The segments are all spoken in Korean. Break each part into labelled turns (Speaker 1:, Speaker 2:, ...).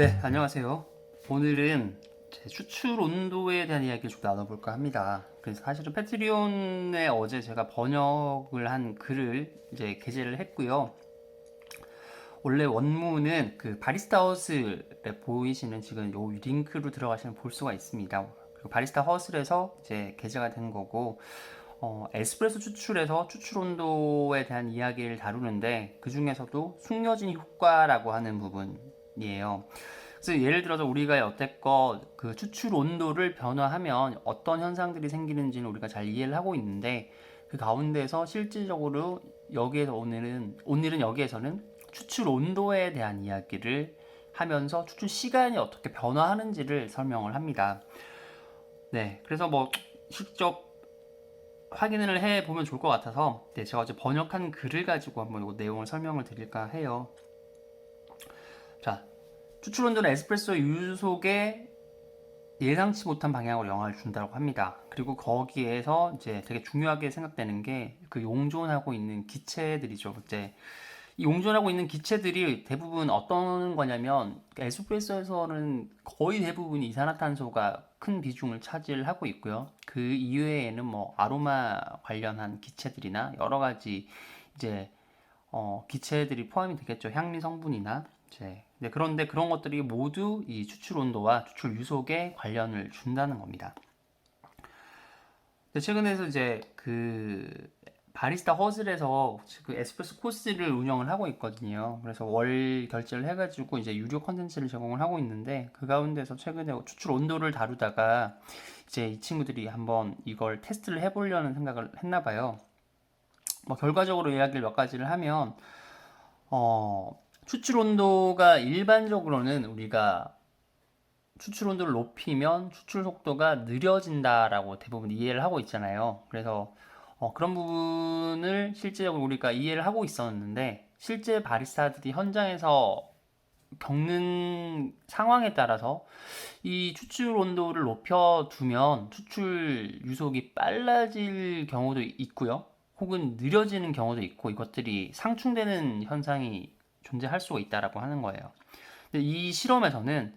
Speaker 1: 네, 안녕하세요. 오늘은 제 추출 온도에 대한 이야기를 좀 나눠볼까 합니다. 그래서 사실은 패트리온에 어제 제가 번역을 한 글을 이제 게재를 했고요. 원래 원문은 그 바리스타 허슬에 보이시는 지금 요 링크로 들어가시면 볼 수가 있습니다. 그리고 바리스타 허슬에서 이제 게재가 된 거고, 에스프레소 추출에서 추출 온도에 대한 이야기를 다루는데 그 중에서도 숙려진 효과라고 하는 부분이에요. 그래서 예를 들어서 우리가 여태껏 그 추출 온도를 변화하면 어떤 현상들이 생기는지는 우리가 잘 이해를 하고 있는데 그 가운데서 실질적으로 여기에서 오늘은 여기에서는 추출 온도에 대한 이야기를 하면서 추출 시간이 어떻게 변화하는지를 설명을 합니다. 네, 그래서 뭐 직접 확인을 해 보면 좋을 것 같아서 제가 어제 번역한 글을 가지고 한번 이 내용을 설명을 드릴까 해요. 자, 추출 온도는 에스프레소 유속에 예상치 못한 방향으로 영향을 준다고 합니다. 그리고 거기에서 이제 되게 중요하게 생각되는 게 그 용존하고 있는 기체들이죠. 이제 이 용존하고 있는 기체들이 대부분 어떤 거냐면 에스프레소에서는 거의 대부분이 이산화탄소가 큰 비중을 차지하고 있고요. 그 이외에는 뭐 아로마 관련한 기체들이나 여러 가지 이제 기체들이 포함이 되겠죠. 향미 성분이나 이제 그런데 그런 것들이 모두 이 추출 온도와 추출 유속에 관련을 준다는 겁니다. 최근에서 이제 그 바리스타 허슬에서 그 에스프레소 코스를 운영을 하고 있거든요. 그래서 월 결제를 해가지고 이제 유료 컨텐츠를 제공을 하고 있는데 그 가운데서 최근에 추출 온도를 다루다가 이제 이 친구들이 한번 이걸 테스트를 해보려는 생각을 했나 봐요. 뭐 결과적으로 이야기를 몇 가지를 하면 추출 온도가 일반적으로는 우리가 추출 온도를 높이면 추출 속도가 느려진다라고 대부분 이해를 하고 있잖아요. 그래서 그런 부분을 실제적으로 우리가 이해를 하고 있었는데 실제 바리스타들이 현장에서 겪는 상황에 따라서 이 추출 온도를 높여두면 추출 유속이 빨라질 경우도 있고요. 혹은 느려지는 경우도 있고 이것들이 상충되는 현상이 존재할 수가 있다라고 하는 거예요. 근데 이 실험에서는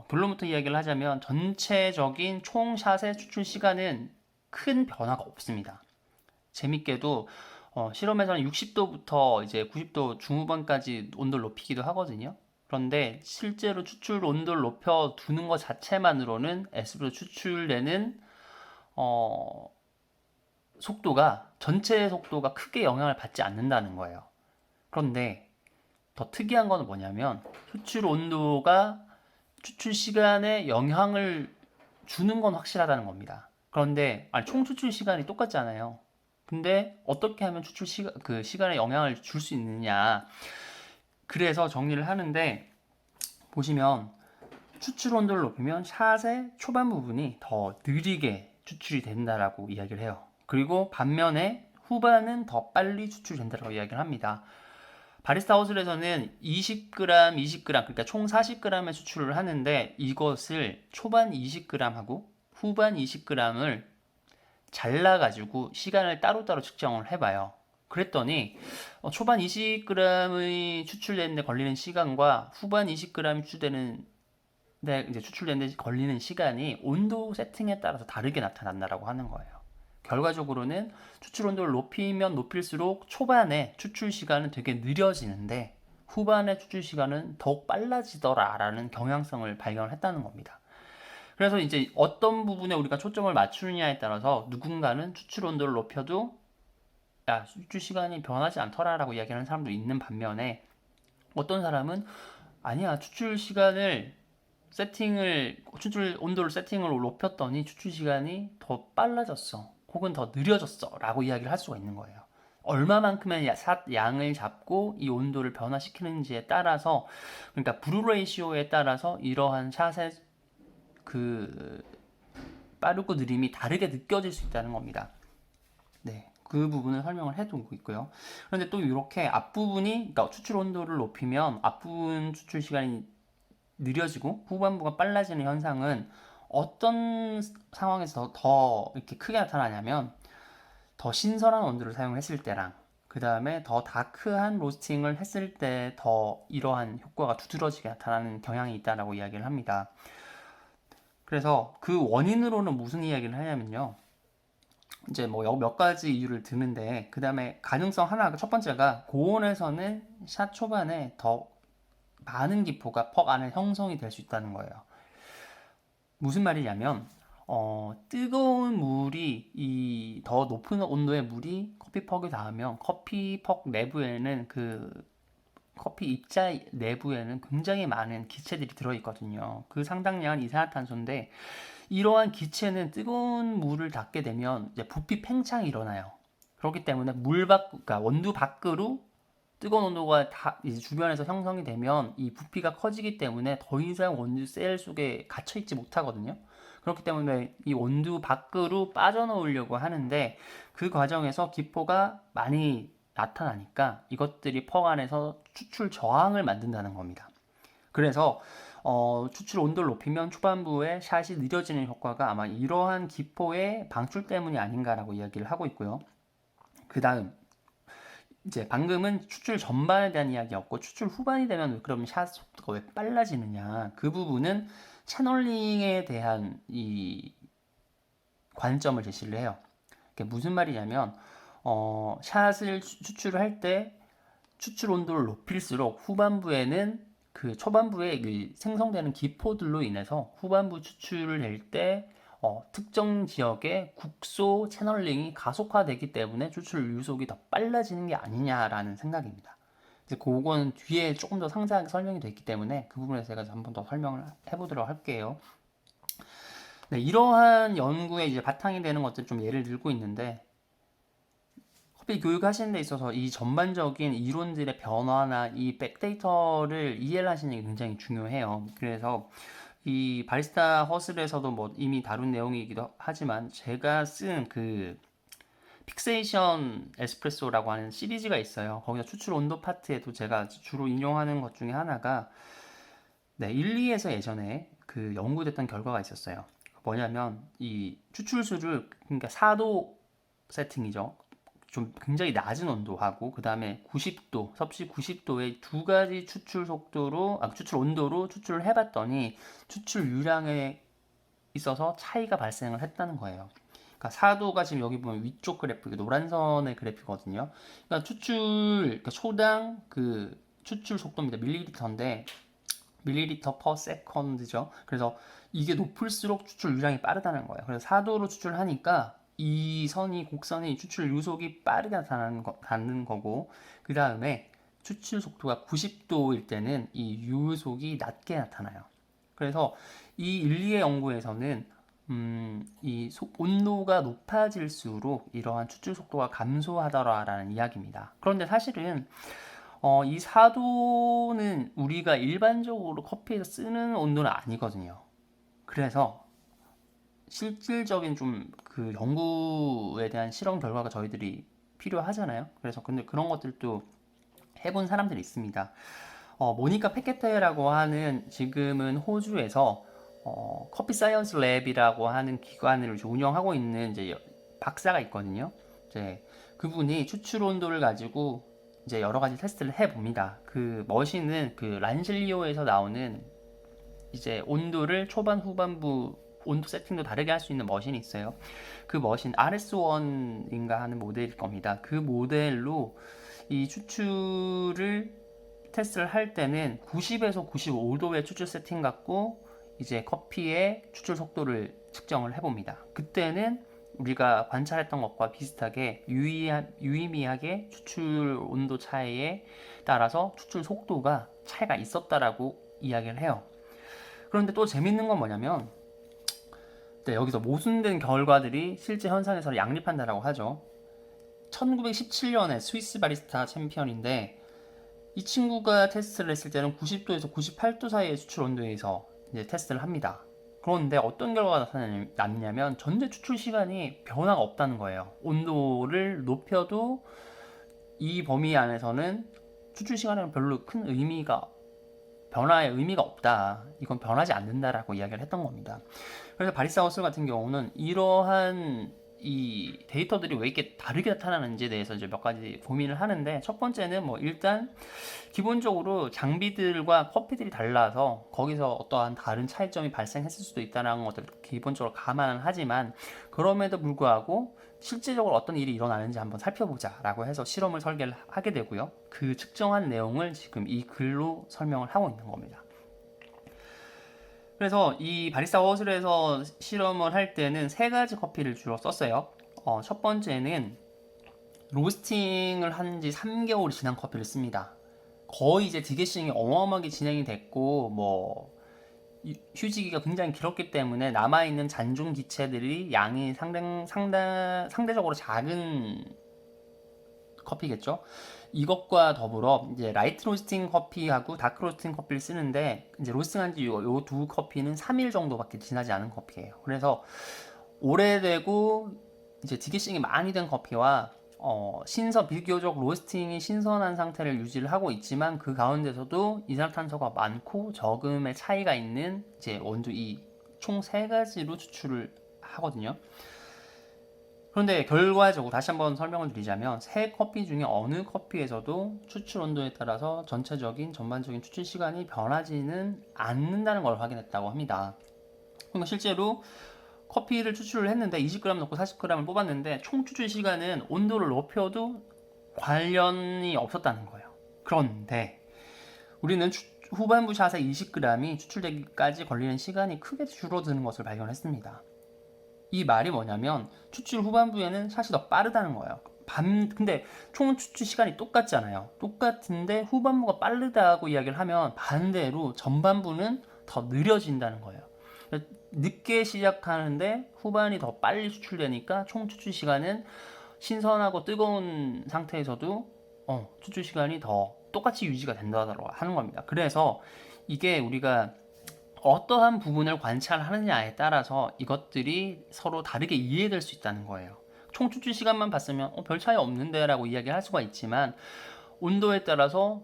Speaker 1: 결론부터 이야기를 하자면 전체적인 총 샷의 추출 시간은 큰 변화가 없습니다. 재밌게도 실험에서는 60도부터 이제 90도 중후반까지 온도를 높이기도 하거든요. 그런데 실제로 추출 온도를 높여 두는 것 자체만으로는 에스프레소 추출되는 속도가 전체 속도가 크게 영향을 받지 않는다는 거예요. 그런데 더 특이한 건 뭐냐면 추출 온도가 추출 시간에 영향을 주는 건 확실하다는 겁니다. 그런데 총 추출 시간이 똑같잖아요. 근데 어떻게 하면 추출 그 시간에 영향을 줄 수 있느냐? 그래서 정리를 하는데 보시면 추출 온도를 높이면 샷의 초반 부분이 더 느리게 추출이 된다라고 이야기를 해요. 그리고 반면에 후반은 더 빨리 추출된다고 이야기를 합니다. 바리스타 허슬에서는 20g, 20g, 그러니까 총 40g의 추출을 하는데 이것을 초반 20g하고 후반 20g을 잘라가지고 시간을 따로따로 측정을 해봐요. 그랬더니 초반 20g의 추출되는데 걸리는 시간과 후반 20g이 추출되는데 걸리는 시간이 온도 세팅에 따라서 다르게 나타난다라고 하는 거예요. 결과적으로는 추출 온도를 높이면 높일수록 초반에 추출 시간은 되게 느려지는데 후반의 추출 시간은 더욱 빨라지더라라는 경향성을 발견했다는 겁니다. 그래서 이제 어떤 부분에 우리가 초점을 맞추느냐에 따라서 누군가는 추출 온도를 높여도 야, 추출 시간이 변하지 않더라라고 이야기하는 사람도 있는 반면에 어떤 사람은 아니야, 추출 온도를 세팅을 높였더니 추출 시간이 더 빨라졌어. 혹은 더 느려졌어. 라고 이야기를 할 수가 있는 거예요. 얼마만큼의 양을 잡고 이 온도를 변화시키는지에 따라서, 그러니까 브루 레이시오에 따라서 이러한 샷의 그 빠르고 느림이 다르게 느껴질 수 있다는 겁니다. 네, 그 부분을 설명을 해두고 있고요. 그런데 또 이렇게 앞부분이, 그러니까 추출 온도를 높이면 앞부분 추출 시간이 느려지고 후반부가 빨라지는 현상은 어떤 상황에서 더 이렇게 크게 나타나냐면 더 신선한 원두를 사용했을 때랑 그 다음에 더 다크한 로스팅을 했을 때 더 이러한 효과가 두드러지게 나타나는 경향이 있다라고 이야기를 합니다. 그래서 그 원인으로는 무슨 이야기를 하냐면요. 이제 뭐 몇 가지 이유를 드는데, 그 다음에 가능성 하나가, 첫 번째가 고온에서는 샷 초반에 더 많은 기포가 퍽 안에 형성이 될 수 있다는 거예요. 무슨 말이냐면 뜨거운 물이 이 더 높은 온도의 물이 커피 퍽에 닿으면 커피 퍽 내부에는 커피 입자 내부에는 굉장히 많은 기체들이 들어있거든요. 그 상당량은 이산화탄소인데, 이러한 기체는 뜨거운 물을 닿게 되면 이제 부피 팽창이 일어나요. 그렇기 때문에 그러니까 원두 밖으로 뜨거운 온도가 이제 주변에서 형성이 되면 이 부피가 커지기 때문에 더 이상 원두 셀 속에 갇혀 있지 못하거든요. 그렇기 때문에 이 원두 밖으로 빠져나오려고 하는데, 그 과정에서 기포가 많이 나타나니까 이것들이 퍽 안에서 추출 저항을 만든다는 겁니다. 그래서 추출 온도를 높이면 초반부에 샷이 느려지는 효과가 아마 이러한 기포의 방출 때문이 아닌가라고 이야기를 하고 있고요. 그 다음, 이제 방금은 추출 전반에 대한 이야기였고, 추출 후반이 되면 그럼 샷 속도가 왜 빨라지느냐, 그 부분은 채널링에 대한 이 관점을 제시를 해요. 그게 무슨 말이냐면 샷을 추출을 할 때 추출 온도를 높일수록 후반부에는 그 초반부에 생성되는 기포들로 인해서 후반부 추출을 낼 때 특정 지역의 국소 채널링이 가속화되기 때문에 추출 유속이 더 빨라지는 게 아니냐라는 생각입니다. 이제 그거는 뒤에 조금 더 상세하게 설명이 되어 있기 때문에 그 부분에서 제가 한 번 더 설명을 해보도록 할게요. 네, 이러한 연구에 이제 바탕이 되는 것들 좀 예를 들고 있는데, 커피 교육하시는 데 있어서 이 전반적인 이론들의 변화나 이 백데이터를 이해를 하시는 게 굉장히 중요해요. 그래서 이 바리스타 허슬에서도 뭐 이미 다룬 내용이기도 하지만, 제가 쓴 그 픽세이션 에스프레소라고 하는 시리즈가 있어요. 거기서 추출 온도 파트에도 제가 주로 인용하는 것 중에 하나가 1, 2에서 예전에 그 연구됐던 결과가 있었어요. 뭐냐면 이 추출수를, 그러니까 4도 세팅이죠. 좀 굉장히 낮은 온도하고 그 다음에 90도, 섭씨 90도의 두 가지 추출 속도로, 추출 온도로 추출을 해봤더니 추출 유량에 있어서 차이가 발생을 했다는 거예요. 그러니까 4도가 지금 여기 보면 위쪽 그래프, 노란 선의 그래프거든요. 그러니까 그러니까 초당 그 추출 속도입니다. 밀리리터인데, 밀리리터 퍼 세컨드죠. 그래서 이게 높을수록 추출 유량이 빠르다는 거예요. 그래서 4도로 추출하니까 이 곡선이 추출 유속이 빠르게 나타나는 거고, 그 다음에 추출 속도가 90도일 때는 이 유속이 낮게 나타나요. 그래서 이 1, 2의 연구에서는 온도가 높아질수록 이러한 추출 속도가 감소하더라라는 이야기입니다. 그런데 사실은 이 4도는 우리가 일반적으로 커피에서 쓰는 온도는 아니거든요. 그래서 실질적인 좀 그 연구에 대한 실험 결과가 저희들이 필요하잖아요. 그래서 근데 그런 것들도 해본 사람들이 있습니다. 모니카 페케테라고 하는, 지금은 호주에서 커피 사이언스 랩이라고 하는 기관을 운영하고 있는 이제 박사가 있거든요. 이제 그분이 추출 온도를 가지고 이제 여러 가지 테스트를 해 봅니다. 그 머신은 그 란실리오에서 나오는 이제 온도를 초반 후반부 온도 세팅도 다르게 할 수 있는 머신이 있어요. 그 머신 RS1인가 하는 모델일 겁니다. 그 모델로 이 추출을 테스트를 할 때는 90에서 95도의 추출 세팅 갖고 이제 커피의 추출 속도를 측정을 해봅니다. 그때는 우리가 관찰했던 것과 비슷하게 유의미하게 추출 온도 차이에 따라서 추출 속도가 차이가 있었다라고 이야기를 해요. 그런데 또 재밌는 건 뭐냐면, 여기서 모순된 결과들이 실제 현상에서 양립한다라고 하죠. 1917년에 스위스 바리스타 챔피언인데, 이 친구가 테스트를 했을 때는 90도에서 98도 사이의 추출 온도에서 이제 테스트를 합니다. 그런데 어떤 결과가 나타났냐면 전체 추출 시간이 변화가 없다는 거예요. 온도를 높여도 이 범위 안에서는 추출 시간에는 별로 큰 변화의 의미가 없다. 이건 변하지 않는다라고 이야기를 했던 겁니다. 그래서 바리스타 허슬 같은 경우는 이러한 이 데이터들이 왜 이렇게 다르게 나타나는지에 대해서 이제 몇 가지 고민을 하는데, 첫 번째는 뭐 일단 기본적으로 장비들과 커피들이 달라서 거기서 어떠한 다른 차이점이 발생했을 수도 있다는 것들 기본적으로 감안은 하지만, 그럼에도 불구하고 실제적으로 어떤 일이 일어나는지 한번 살펴보자 라고 해서 실험을 설계를 하게 되고요. 그 측정한 내용을 지금 이 글로 설명을 하고 있는 겁니다. 그래서 이 바리스타 허슬에서 실험을 할 때는 세 가지 커피를 주로 썼어요. 첫 번째는 로스팅을 한 지 3개월이 지난 커피를 씁니다. 거의 이제 디게싱이 어마어마하게 진행이 됐고, 뭐 휴지기가 굉장히 길었기 때문에 남아있는 잔중 기체들이 양이 상대적으로 작은 커피겠죠. 이것과 더불어 이제 라이트 로스팅 커피하고 다크 로스팅 커피를 쓰는데, 이제 로스팅한 지 요 두 커피는 3일 정도밖에 지나지 않은 커피예요. 그래서 오래되고 이제 디게싱이 많이 된 커피와 비교적 로스팅이 신선한 상태를 유지를 하고 있지만 그 가운데서도 이산화탄소가 많고 저금의 차이가 있는 이제 원두, 이 총 세 가지로 추출을 하거든요. 그런데 결과적으로 다시 한번 설명을 드리자면, 세 커피 중에 어느 커피에서도 추출 온도에 따라서 전반적인 추출 시간이 변하지는 않는다는 걸 확인했다고 합니다. 그러니까 실제로 커피를 추출을 했는데 20g 넣고 40g을 뽑았는데 총 추출 시간은 온도를 높여도 관련이 없었다는 거예요. 그런데 우리는 후반부 샷의 20g이 추출되기까지 걸리는 시간이 크게 줄어드는 것을 발견했습니다. 이 말이 뭐냐면 추출 후반부에는 샷이 더 빠르다는 거예요. 근데 총 추출 시간이 똑같잖아요. 똑같은데 후반부가 빠르다고 이야기를 하면 반대로 전반부는 더 느려진다는 거예요. 늦게 시작하는데 후반이 더 빨리 추출되니까 총 추출 시간은 신선하고 뜨거운 상태에서도 추출 시간이 더 똑같이 유지가 된다고 하는 겁니다. 그래서 이게 우리가 어떠한 부분을 관찰하느냐에 따라서 이것들이 서로 다르게 이해될 수 있다는 거예요. 총 추출 시간만 봤으면 별 차이 없는데 라고 이야기할 수가 있지만, 온도에 따라서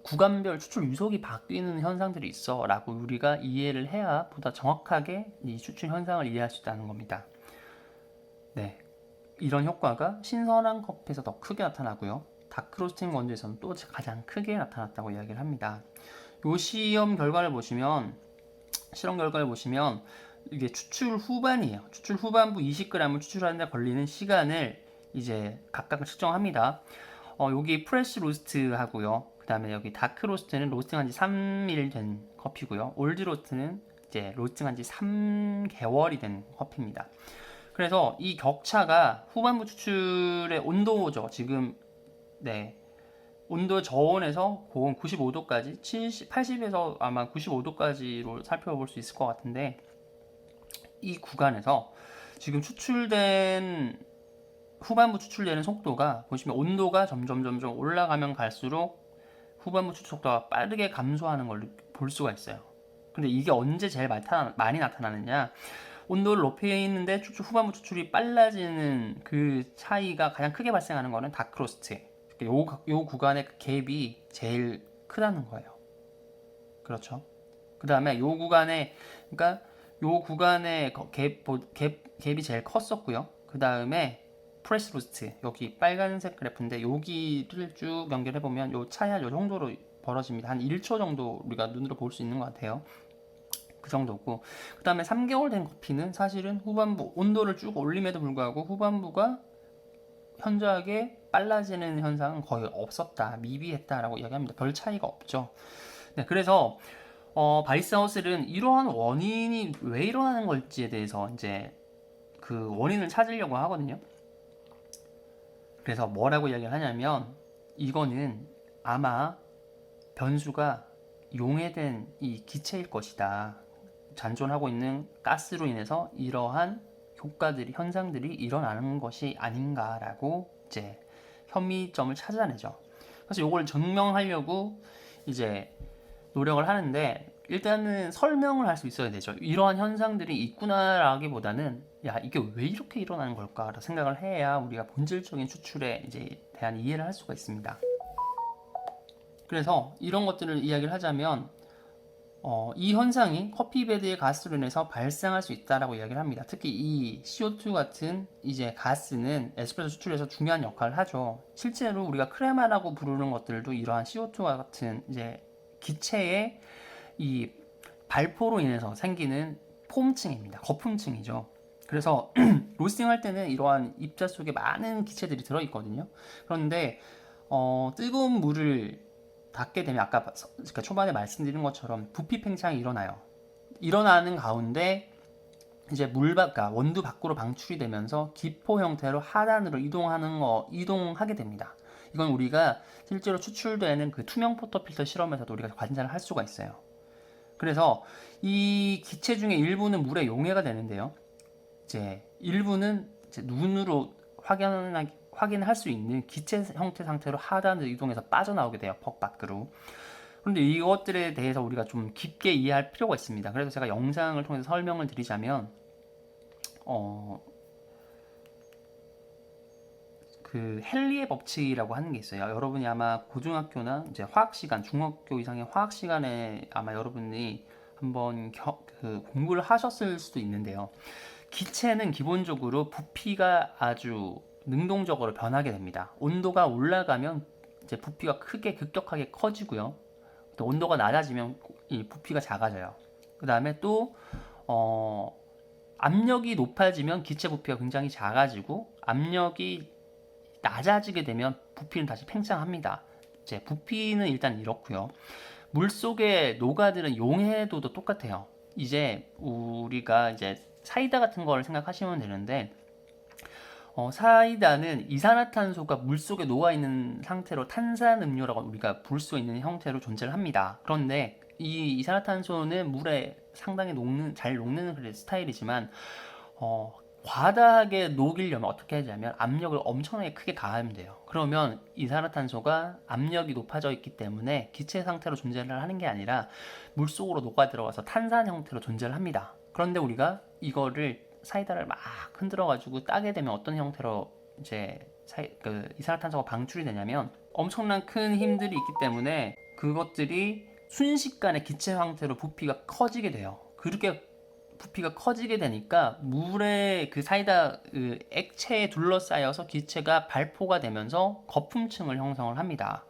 Speaker 1: 구간별 추출 유속이 바뀌는 현상들이 있어 라고 우리가 이해를 해야 보다 정확하게 이 추출 현상을 이해할 수 있다는 겁니다. 네, 이런 효과가 신선한 커피에서 더 크게 나타나고요, 다크로스팅 원두에서는 또 가장 크게 나타났다고 이야기를 합니다. 이 실험 결과를 보시면 이게 추출 후반이에요. 추출 후반부 20g을 추출하는데 걸리는 시간을 이제 각각 측정합니다. 여기 프레시 로스트 하고요. 그 다음에 여기 다크 로스트는 로스팅한 지 3일 된 커피고요. 올드 로스트는 이제 로스팅한 지 3개월이 된 커피입니다. 그래서 이 격차가 후반부 추출의 온도죠. 지금 온도 저온에서 고온 95도까지 80에서 아마 95도까지로 살펴볼 수 있을 것 같은데, 이 구간에서 지금 후반부 추출되는 속도가 보시면 온도가 점점 올라가면 갈수록 후반부 추출 속도가 빠르게 감소하는 걸 볼 수가 있어요. 근데 이게 언제 제일 많이 나타나느냐, 온도를 높여 있는데 후반부 추출이 빨라지는 그 차이가 가장 크게 발생하는 거는 다크로스트, 요 구간의 그 갭이 제일 크다는 거예요. 그렇죠. 그 다음에 요 구간의 갭이 제일 컸었고요. 그 다음에 프레시 로스트, 여기 빨간색 그래프인데 여기를 쭉 연결해보면 요 차이 요 정도로 벌어집니다. 한 1초 정도 우리가 눈으로 볼 수 있는 것 같아요. 그 정도고, 그 다음에 3개월 된 커피는 사실은 후반부 온도를 쭉 올림에도 불구하고 후반부가 현저하게 빨라지는 현상은 거의 없었다, 미비했다라고 이야기합니다. 별 차이가 없죠. 네, 그래서 바리스타 허슬은 이러한 원인이 왜 일어나는 걸지에 대해서 이제 그 원인을 찾으려고 하거든요. 그래서 뭐라고 이야기를 하냐면, 이거는 아마 변수가 용해된 이 기체일 것이다. 잔존하고 있는 가스로 인해서 이러한 현상들이 일어나는 것이 아닌가라고 이제 혐의점을 찾아내죠. 그래서 이걸 증명하려고 이제 노력을 하는데, 일단은 설명을 할 수 있어야 되죠. 이러한 현상들이 있구나라기보다는 이게 왜 이렇게 일어나는 걸까 생각을 해야 우리가 본질적인 추출에 이제 대한 이해를 할 수가 있습니다. 그래서 이런 것들을 이야기를 하자면, 이 현상이 커피베드의 가스로 인해서 발생할 수 있다라고 이야기를 합니다. 특히 이 CO2 같은 이제 가스는 에스프레소 추출에서 중요한 역할을 하죠. 실제로 우리가 크레마라고 부르는 것들도 이러한 CO2와 같은 이제 기체의 이 발포로 인해서 생기는 폼층입니다. 거품층이죠. 그래서 로스팅 할 때는 이러한 입자 속에 많은 기체들이 들어있거든요. 그런데 뜨거운 물을 닿게 되면 아까 그러니까 초반에 말씀드린 것처럼 부피 팽창이 일어나요. 일어나는 가운데 이제 그러니까 원두 밖으로 방출이 되면서 기포 형태로 하단으로 이동하게 됩니다. 이건 우리가 실제로 추출되는 그 투명 포터필터 실험에서도 우리가 관찰을 할 수가 있어요. 그래서 이 기체 중에 일부는 물에 용해가 되는데요. 이제 일부는 이제 눈으로 확인할 수 있는 기체 형태 상태로 하단으로 이동해서 빠져나오게 돼요. 퍽 밖으로. 그런데 이것들에 대해서 우리가 좀 깊게 이해할 필요가 있습니다. 그래서 제가 영상을 통해서 설명을 드리자면 그 헨리의 법칙이라고 하는 게 있어요. 여러분이 아마 고등학교나 이제 화학 시간, 중학교 이상의 화학 시간에 아마 여러분이 한번 그 공부를 하셨을 수도 있는데요. 기체는 기본적으로 부피가 아주 능동적으로 변하게 됩니다. 온도가 올라가면 이제 부피가 급격하게 커지고요. 또 온도가 낮아지면 이 부피가 작아져요. 그 다음에 또 압력이 높아지면 기체 부피가 굉장히 작아지고 압력이 낮아지게 되면 부피는 다시 팽창합니다. 이제 부피는 일단 이렇고요. 물 속에 녹아드는 용해도도 똑같아요. 이제 우리가 이제 사이다 같은 걸 생각하시면 되는데 사이다는 이산화탄소가 물속에 녹아있는 상태로 탄산음료라고 우리가 부를 수 있는 형태로 존재를 합니다. 그런데 이 이산화탄소는 물에 상당히 잘 녹는 스타일이지만 과다하게 녹이려면 어떻게 하냐면 압력을 엄청나게 크게 가하면 돼요. 그러면 이산화탄소가 압력이 높아져 있기 때문에 기체 상태로 존재를 하는 게 아니라 물속으로 녹아 들어가서 탄산 형태로 존재를 합니다. 그런데 우리가 이거를 사이다를 막 흔들어 가지고 따게 되면 어떤 형태로 이제 이산화탄소가 방출이 되냐면 엄청난 큰 힘들이 있기 때문에 그것들이 순식간에 기체 형태로 부피가 커지게 돼요. 그렇게 부피가 커지게 되니까 물에 그 사이다 그 액체에 둘러싸여서 기체가 발포가 되면서 거품층을 형성을 합니다.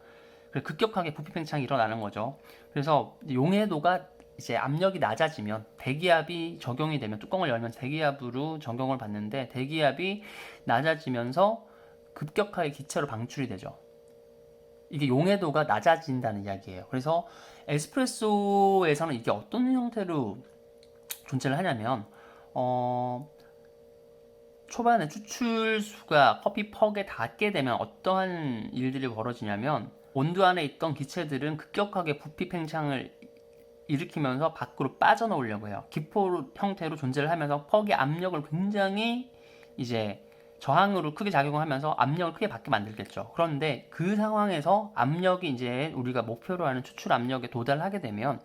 Speaker 1: 그래서 급격하게 부피 팽창이 일어나는 거죠. 그래서 용해도가 이제 압력이 낮아지면 대기압이 적용이 되면 뚜껑을 열면 대기압으로 적용을 받는데 대기압이 낮아지면서 급격하게 기체로 방출이 되죠. 이게 용해도가 낮아진다는 이야기예요. 그래서 에스프레소에서는 이게 어떤 형태로 존재를 하냐면 초반에 추출수가 커피 퍽에 닿게 되면 어떠한 일들이 벌어지냐면 원두 안에 있던 기체들은 급격하게 부피 팽창을 일으키면서 밖으로 빠져나오려고 해요. 기포 형태로 존재를 하면서 퍽의 압력을 굉장히 이제 저항으로 크게 작용하면서 압력을 크게 받게 만들겠죠. 그런데 그 상황에서 압력이 이제 우리가 목표로 하는 추출 압력에 도달하게 되면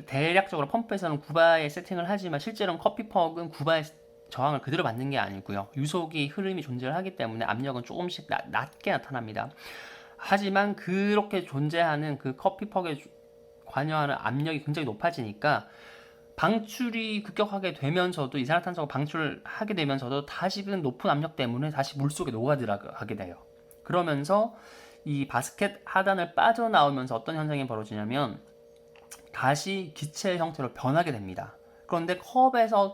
Speaker 1: 대략적으로 펌프에서는 9바에 세팅을 하지만 실제로는 커피퍽은 9바의 저항을 그대로 받는 게 아니고요. 유속이 흐름이 존재를 하기 때문에 압력은 조금씩 낮게 나타납니다. 하지만 그렇게 존재하는 그 커피퍽에 관여하는 압력이 굉장히 높아지니까 방출이 급격하게 되면서도 이산화탄소가 방출하게 되면서도 다시금 높은 압력 때문에 다시 물속에 녹아들어가게 돼요. 그러면서 이 바스켓 하단을 빠져나오면서 어떤 현상이 벌어지냐면 다시 기체 형태로 변하게 됩니다. 그런데 컵에서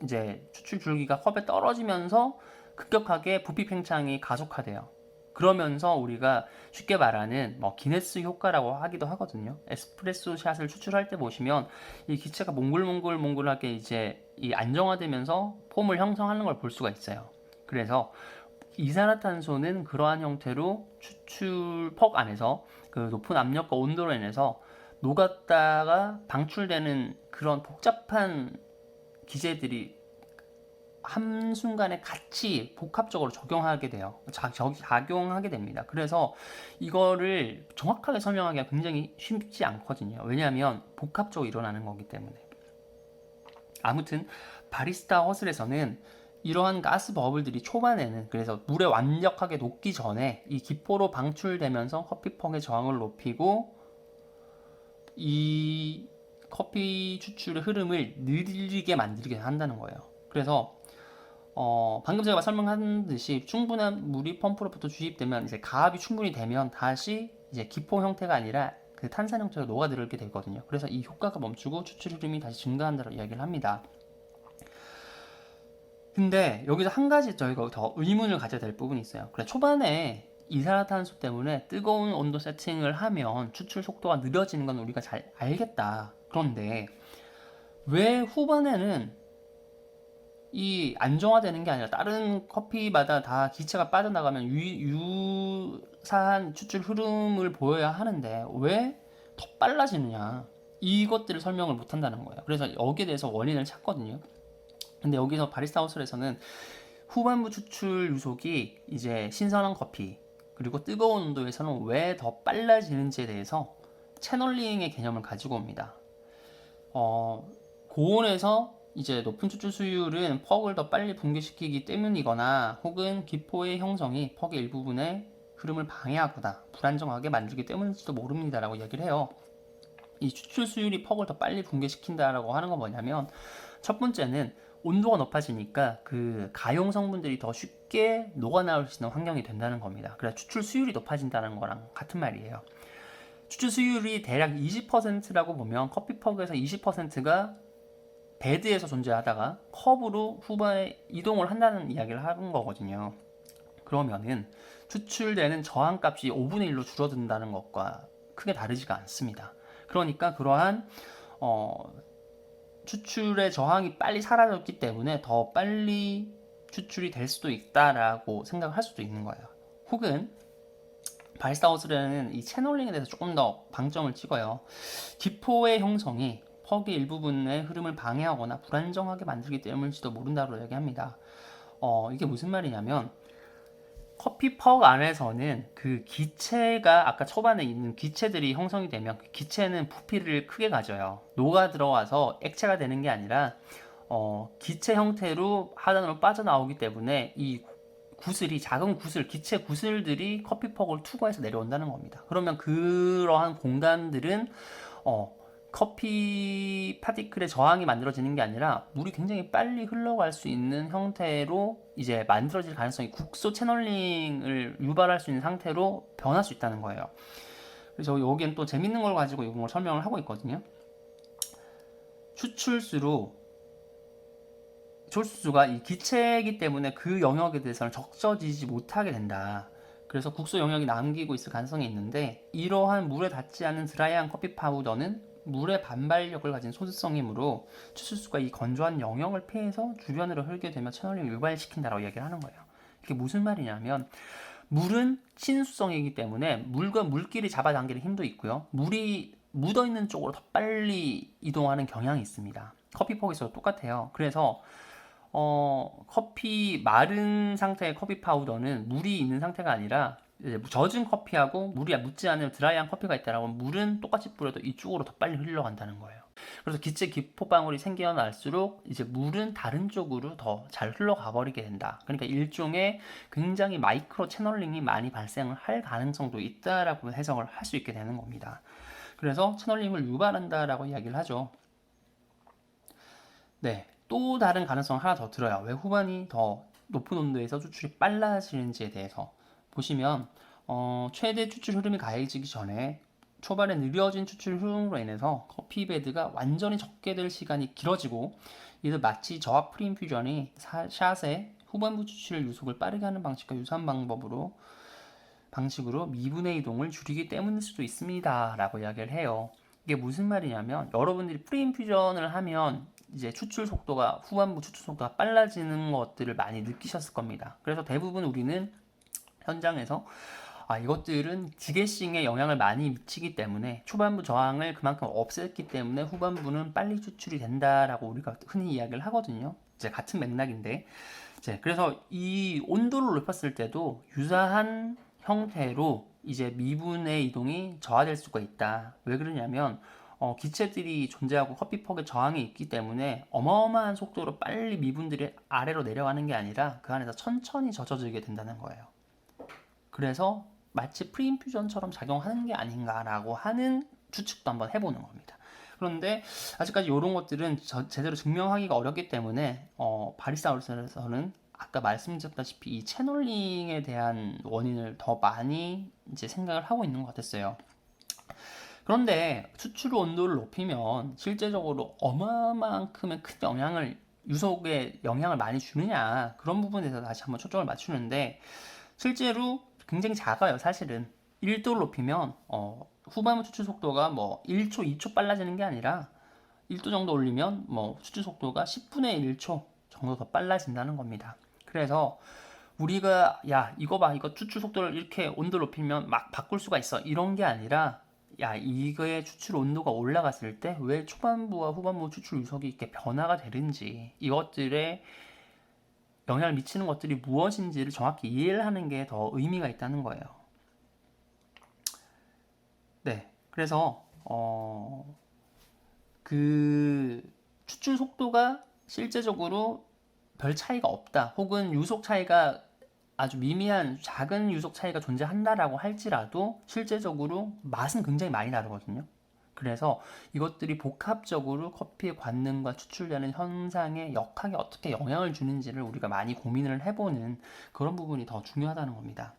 Speaker 1: 이제 추출 줄기가 컵에 떨어지면서 급격하게 부피 팽창이 가속화돼요. 그러면서 우리가 쉽게 말하는 기네스 효과라고 하기도 하거든요. 에스프레소 샷을 추출할 때 보시면 이 기체가 몽글몽글하게 이제 이 안정화되면서 폼을 형성하는 걸 볼 수가 있어요. 그래서 이산화탄소는 그러한 형태로 추출퍽 안에서 그 높은 압력과 온도로 인해서 녹았다가 방출되는 그런 복잡한 기제들이 한순간에 같이 복합적으로 적용하게 돼요. 작용하게 됩니다. 그래서 이거를 정확하게 설명하기가 굉장히 쉽지 않거든요. 왜냐하면 복합적으로 일어나는 거기 때문에. 아무튼 바리스타 허슬에서는 이러한 가스 버블들이 초반에는 그래서 물에 완벽하게 녹기 전에 이 기포로 방출되면서 커피퍽의 저항을 높이고 이 커피 추출의 흐름을 느리게 만들게 한다는 거예요. 그래서 방금 제가 설명한 듯이 충분한 물이 펌프로부터 주입되면 이제 가압이 충분히 되면 다시 이제 기포 형태가 아니라 그 탄산 형태로 녹아들게 되거든요. 그래서 이 효과가 멈추고 추출 흐름이 다시 증가한다고 이야기를 합니다. 근데 여기서 한 가지 저희가 더 의문을 가져야 될 부분이 있어요. 그래, 초반에 이산화탄소 때문에 뜨거운 온도 세팅을 하면 추출 속도가 느려지는 건 우리가 잘 알겠다. 그런데 왜 후반에는 이 안정화되는 게 아니라 다른 커피마다 다 기체가 빠져나가면 유사한 추출 흐름을 보여야 하는데 왜 더 빨라지느냐, 이것들을 설명을 못 한다는 거예요. 그래서 여기에 대해서 원인을 찾거든요. 근데 여기서 바리스타하우스에서는 후반부 추출 유속이 이제 신선한 커피 그리고 뜨거운 온도에서는 왜 더 빨라지는지에 대해서 채널링의 개념을 가지고 옵니다. 고온에서 이제 높은 추출 수율은 퍽을 더 빨리 붕괴시키기 때문이거나 혹은 기포의 형성이 퍽의 일부분의 흐름을 방해하거나 불안정하게 만들기 때문일지도 모릅니다 라고 이야기를 해요. 이 추출 수율이 퍽을 더 빨리 붕괴시킨다라고 하는 건 뭐냐면, 첫 번째는 온도가 높아지니까 그 가용 성분들이 더 쉽게 녹아나올 수 있는 환경이 된다는 겁니다. 그래서 추출 수율이 높아진다는 거랑 같은 말이에요. 추출 수율이 대략 20%라고 보면 커피 퍽에서 20%가 베드에서 존재하다가 컵으로 후반에 이동을 한다는 이야기를 하는 거거든요. 그러면은 추출되는 저항값이 5분의 1로 줄어든다는 것과 크게 다르지가 않습니다. 그러니까 그러한 추출의 저항이 빨리 사라졌기 때문에 더 빨리 추출이 될 수도 있다라고 생각을 할 수도 있는 거예요. 혹은 바리스타하우스는 이 채널링에 대해서 조금 더 방점을 찍어요. 기포의 형성이 퍽의 일부분의 흐름을 방해하거나 불안정하게 만들기 때문일지도 모른다고 얘기합니다. 이게 무슨 말이냐면, 커피 퍽 안에서는 그 기체가 아까 초반에 있는 기체들이 형성이 되면 그 기체는 부피를 크게 가져요. 녹아 들어와서 액체가 되는 게 아니라 기체 형태로 하단으로 빠져나오기 때문에 이 구슬이, 작은 구슬, 기체 구슬들이 커피 퍽을 투과해서 내려온다는 겁니다. 그러면 그러한 공간들은 커피 파티클의 저항이 만들어지는 게 아니라 물이 굉장히 빨리 흘러갈 수 있는 형태로 이제 만들어질 가능성이, 국소 채널링을 유발할 수 있는 상태로 변할 수 있다는 거예요. 그래서 여기엔 또 재밌는 걸 가지고 이걸 설명을 하고 있거든요. 추출수가 이 기체이기 때문에 그 영역에 대해서는 적셔지지 못하게 된다. 그래서 국소 영역이 남기고 있을 가능성이 있는데, 이러한 물에 닿지 않은 드라이한 커피 파우더는 물의 반발력을 가진 소수성이므로 추출수가 이 건조한 영역을 피해서 주변으로 흐르게 되면 채널링을 유발시킨다라고 이야기를 하는 거예요. 이게 무슨 말이냐면, 물은 친수성이기 때문에 물과 물끼리 잡아당기는 힘도 있고요. 물이 묻어있는 쪽으로 더 빨리 이동하는 경향이 있습니다. 커피 퍽에서도 똑같아요. 그래서 커피 마른 상태의 커피 파우더는 물이 있는 상태가 아니라 이제 젖은 커피하고 물이 묻지 않은 드라이한 커피가 있다라고 하면 물은 똑같이 뿌려도 이쪽으로 더 빨리 흘러간다는 거예요. 그래서 기체 기포방울이 생겨날수록 이제 물은 다른 쪽으로 더 잘 흘러가 버리게 된다. 그러니까 일종의 굉장히 마이크로 채널링이 많이 발생을 할 가능성도 있다라고 해석을 할 수 있게 되는 겁니다. 그래서 채널링을 유발한다라고 이야기를 하죠. 네, 또 다른 가능성 하나 더 들어요. 왜 후반이 더 높은 온도에서 추출이 빨라지는지에 대해서 보시면, 최대 추출 흐름이 가해지기 전에 초반에 느려진 추출 흐름으로 인해서 커피 베드가 완전히 적게 될 시간이 길어지고, 이들 마치 저압 프리인퓨전이 샷의 후반부 추출 유속을 빠르게 하는 방식과 유사한 방식으로 미분의 이동을 줄이기 때문일 수도 있습니다 라고 이야기를 해요. 이게 무슨 말이냐면, 여러분들이 프리인퓨전을 하면 이제 추출 속도가, 후반부 추출 속도가 빨라지는 것들을 많이 느끼셨을 겁니다. 그래서 대부분 우리는 현장에서 이것들은 디게싱에 영향을 많이 미치기 때문에 초반부 저항을 그만큼 없앴기 때문에 후반부는 빨리 추출이 된다라고 우리가 흔히 이야기를 하거든요. 이제 같은 맥락인데, 이제 그래서 이 온도를 높였을 때도 유사한 형태로 이제 미분의 이동이 저하될 수가 있다. 왜 그러냐면 기체들이 존재하고 커피퍽에 저항이 있기 때문에 어마어마한 속도로 빨리 미분들이 아래로 내려가는 게 아니라 그 안에서 천천히 젖어들게 된다는 거예요. 그래서 마치 프리인퓨전처럼 작용하는 게 아닌가라고 하는 추측도 한번 해보는 겁니다. 그런데 아직까지 이런 것들은 제대로 증명하기가 어렵기 때문에 바리스타우스에서는 아까 말씀드렸다시피 이 채널링에 대한 원인을 더 많이 이제 생각을 하고 있는 것 같았어요. 그런데 추출 온도를 높이면 실제적으로 어마어마만큼의 큰 영향을 유속에 영향을 많이 주느냐 그런 부분에 서 다시 한번 초점을 맞추는데 실제로 굉장히 작아요. 사실은 1도를 높이면 후반부 추출 속도가 뭐 1초, 2초 빨라지는 게 아니라 1도 정도 올리면 뭐 추출 속도가 10분의 1초 정도 더 빨라진다는 겁니다. 그래서 우리가 야 이거 봐 이거 추출 속도를 이렇게 온도 높이면 막 바꿀 수가 있어 이런 게 아니라 야 이거의 추출 온도가 올라갔을 때 왜 초반부와 후반부 추출 유속이 이렇게 변화가 되는지 이것들에 영향을 미치는 것들이 무엇인지를 정확히 이해를 하는 게 더 의미가 있다는 거예요. 네, 그래서 그 추출 속도가 실제적으로 별 차이가 없다, 혹은 유속 차이가 아주 미미한 작은 유속 차이가 존재한다라고 할지라도 실제적으로 맛은 굉장히 많이 다르거든요. 그래서 이것들이 복합적으로 커피의 관능과 추출되는 현상에 역학에 어떻게 영향을 주는지를 우리가 많이 고민을 해보는 그런 부분이 더 중요하다는 겁니다.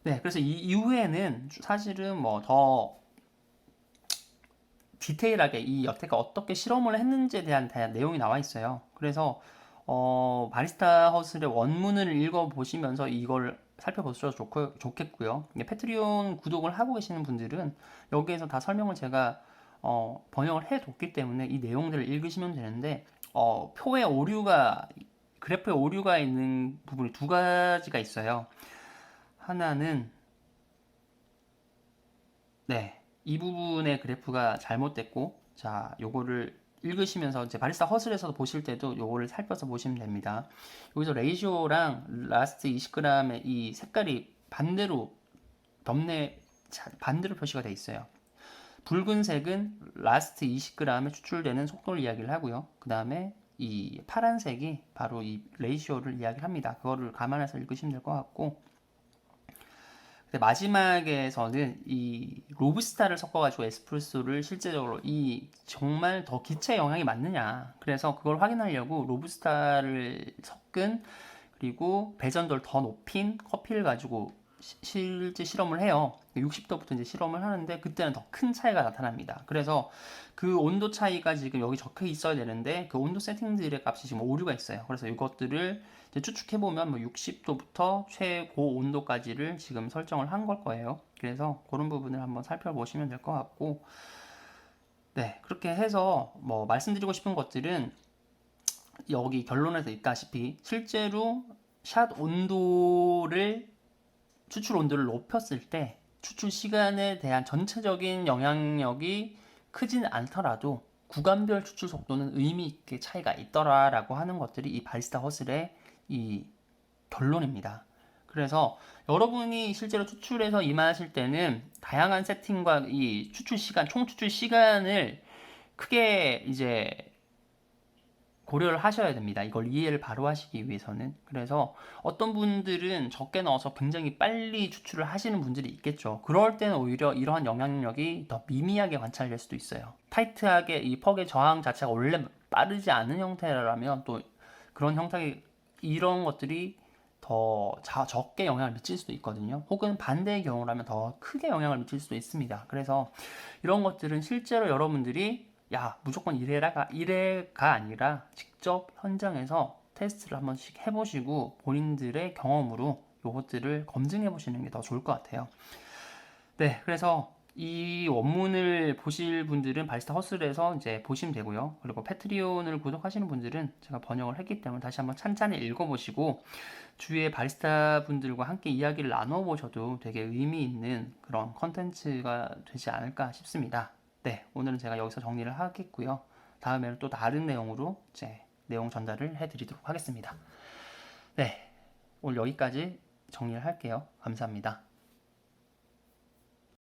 Speaker 1: 네, 그래서 이 이후에는 사실은 뭐 더 디테일하게 이 여태가 어떻게 실험을 했는지에 대한 내용이 나와 있어요. 그래서 바리스타 허슬의 원문을 읽어보시면서 이걸 살펴보셔도 좋겠고요. 패트리온 구독을 하고 계시는 분들은 여기에서 다 설명을 제가 번역을 해뒀기 때문에 이 내용들을 읽으시면 되는데 표에 오류가 그래프에 오류가 있는 부분이 두 가지가 있어요. 하나는 네, 이 부분의 그래프가 잘못됐고, 자, 요거를 읽으시면서 이제 바리스타 허슬에서도 보실 때도 요거를 살펴서 보시면 됩니다. 여기서 레이시오랑 라스트 20g의 이 색깔이 반대로 반대로 표시가 되어 있어요. 붉은색은 라스트 20g에 추출되는 속도를 이야기를 하고요. 그 다음에 이 파란색이 바로 이 레이시오를 이야기를 합니다. 그거를 감안해서 읽으시면 될 것 같고, 마지막에서는 이 로부스타를 섞어가지고 에스프레소를 실제적으로 이 정말 더 기체 영향이 맞느냐, 그래서 그걸 확인하려고 로부스타를 섞은 그리고 배전도를 더 높인 커피를 가지고 실제 실험을 해요. 60도부터 이제 실험을 하는데 그때는 더 큰 차이가 나타납니다. 그래서 그 온도 차이가 지금 여기 적혀 있어야 되는데 그 온도 세팅들의 값이 지금 오류가 있어요. 그래서 이것들을 추측해 보면 뭐 60도부터 최고 온도까지를 지금 설정을 한 걸 거예요. 그래서 그런 부분을 한번 살펴보시면 될 것 같고, 네, 그렇게 해서 뭐 말씀드리고 싶은 것들은 여기 결론에서 있다시피 실제로 샷 온도를 추출 온도를 높였을 때 추출 시간에 대한 전체적인 영향력이 크진 않더라도 구간별 추출 속도는 의미 있게 차이가 있더라라고 하는 것들이 이 바리스타 허슬의 이 결론입니다. 그래서 여러분이 실제로 추출해서 임하실 때는 다양한 세팅과 이 추출 시간, 총 추출 시간을 크게 이제 고려를 하셔야 됩니다. 이걸 이해를 바로 하시기 위해서는. 그래서 어떤 분들은 적게 넣어서 굉장히 빨리 추출을 하시는 분들이 있겠죠. 그럴 때는 오히려 이러한 영향력이 더 미미하게 관찰될 수도 있어요. 타이트하게 이 퍽의 저항 자체가 원래 빠르지 않은 형태라면 또 그런 형태의 이런 것들이 더 적게 영향을 미칠 수도 있거든요. 혹은 반대의 경우라면 더 크게 영향을 미칠 수도 있습니다. 그래서 이런 것들은 실제로 여러분들이 야 무조건 이래가 아니라 직접 현장에서 테스트를 한 번씩 해보시고 본인들의 경험으로 이것들을 검증해 보시는 게 더 좋을 것 같아요. 네, 그래서 이 원문을 보실 분들은 바리스타 허슬에서 이제 보시면 되고요. 그리고 패트리온을 구독하시는 분들은 제가 번역을 했기 때문에 다시 한번 찬찬히 읽어보시고 주위의 바리스타 분들과 함께 이야기를 나눠보셔도 되게 의미 있는 그런 컨텐츠가 되지 않을까 싶습니다. 네, 오늘은 제가 여기서 정리를 하겠고요. 다음에는 또 다른 내용으로 이제 내용 전달을 해드리도록 하겠습니다. 네, 오늘 여기까지 정리를 할게요. 감사합니다.